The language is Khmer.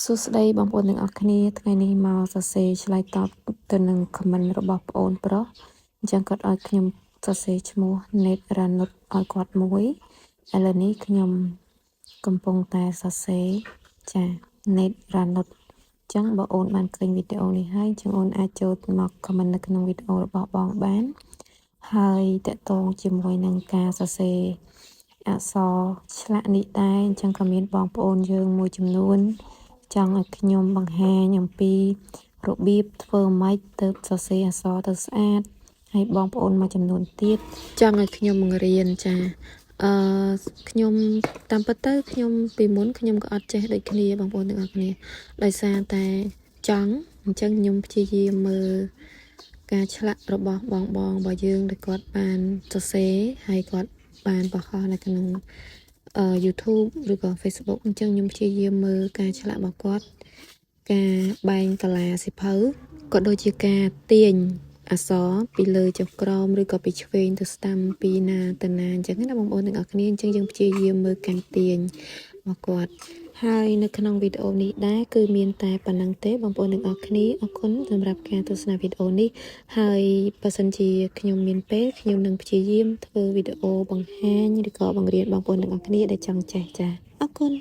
សួស្តីបងប្អូនទាំងអស់គ្នាថ្ងៃនេះមកសរសេរឆ្លើយតបទៅនឹង comment របស់ប្អូនប្រុសអញ្ចឹងគាត់ឲ្យខ្ញុំសរសេរឈ្មោះ Net Ranut ឲ្យគាត់មួយឥឡូវនេះខ្ញុំកំពុងតែសរសេរចា Net Ranut អញ្ចឹងបើអូនបានឃើញវីដេអូនេះហើយអញ្ចឹងអូនអាចចូលមក comment នៅក្នុងវីដេអូរបស់បងបានហើយតកតងជាមួយនឹងការសរសេរអក្សរឆ្លាក់នេះដែរអញ្ចឹងក៏មានបងប្អូនយើងមួយចំនួនចង់ឲ្យខ្ញុំបង្ហាញអំពីរបៀបធ្វើម៉េចទៅសរសេរអក្សរទៅស្អាតហើយបងប្អូនមួយចំនួនទៀតចង់ឲ្យខ្ញុំបង្រៀនចាខ្ញុំតាមពិតទៅខ្ញុំពីមុនខ្ញុំក៏អត់ចេះដូចគ្នាបងប្អូនទាំងអស់គ្នាដោយសារតែចង់អញ្ចឹងខ្ញុំព្យាយាមមើលការឆ្លាក់របស់បងរបស់យើងដែលគាត់បានសរសេរហើយគាត់បានបង្ហោះនៅក្នុងYouTube ឬក៏ Facebook អញ្ចឹងខ្ញុំព្យាយាមមើលការឆ្លាក់របស់គាត់ការបែងកាឡាសិភៅក៏ដូចជាការទាញអក្សរពីលើចុះក្រោមឬក៏ពីឆ្វេងទៅស្ដាំពីណាទៅណាអញ្ចឹងណាបងប្អូនទាំងអស់គ្នាអញ្ចឹងយើងព្យាយាមមើលការទាញរបស់គាត់ហើយនៅក្នុងវីដេអូនេះដែរគឺមានតែប៉ុណ្្នឹងទេបងប្អូនទាំងអស់គ្នាអរគុណសម្រាប់ការទស្សនាវីដេអូនេះហើយបើសិនជាខ្ញុំមានពេលខ្ញុំនឹងព្យាយាមធ្វើវីដេអូបង្ហាញឬក៏បង្រៀនបងប្អូនទាំងអស់គ្នាដែលចង់ចេះចា៎អរគុណ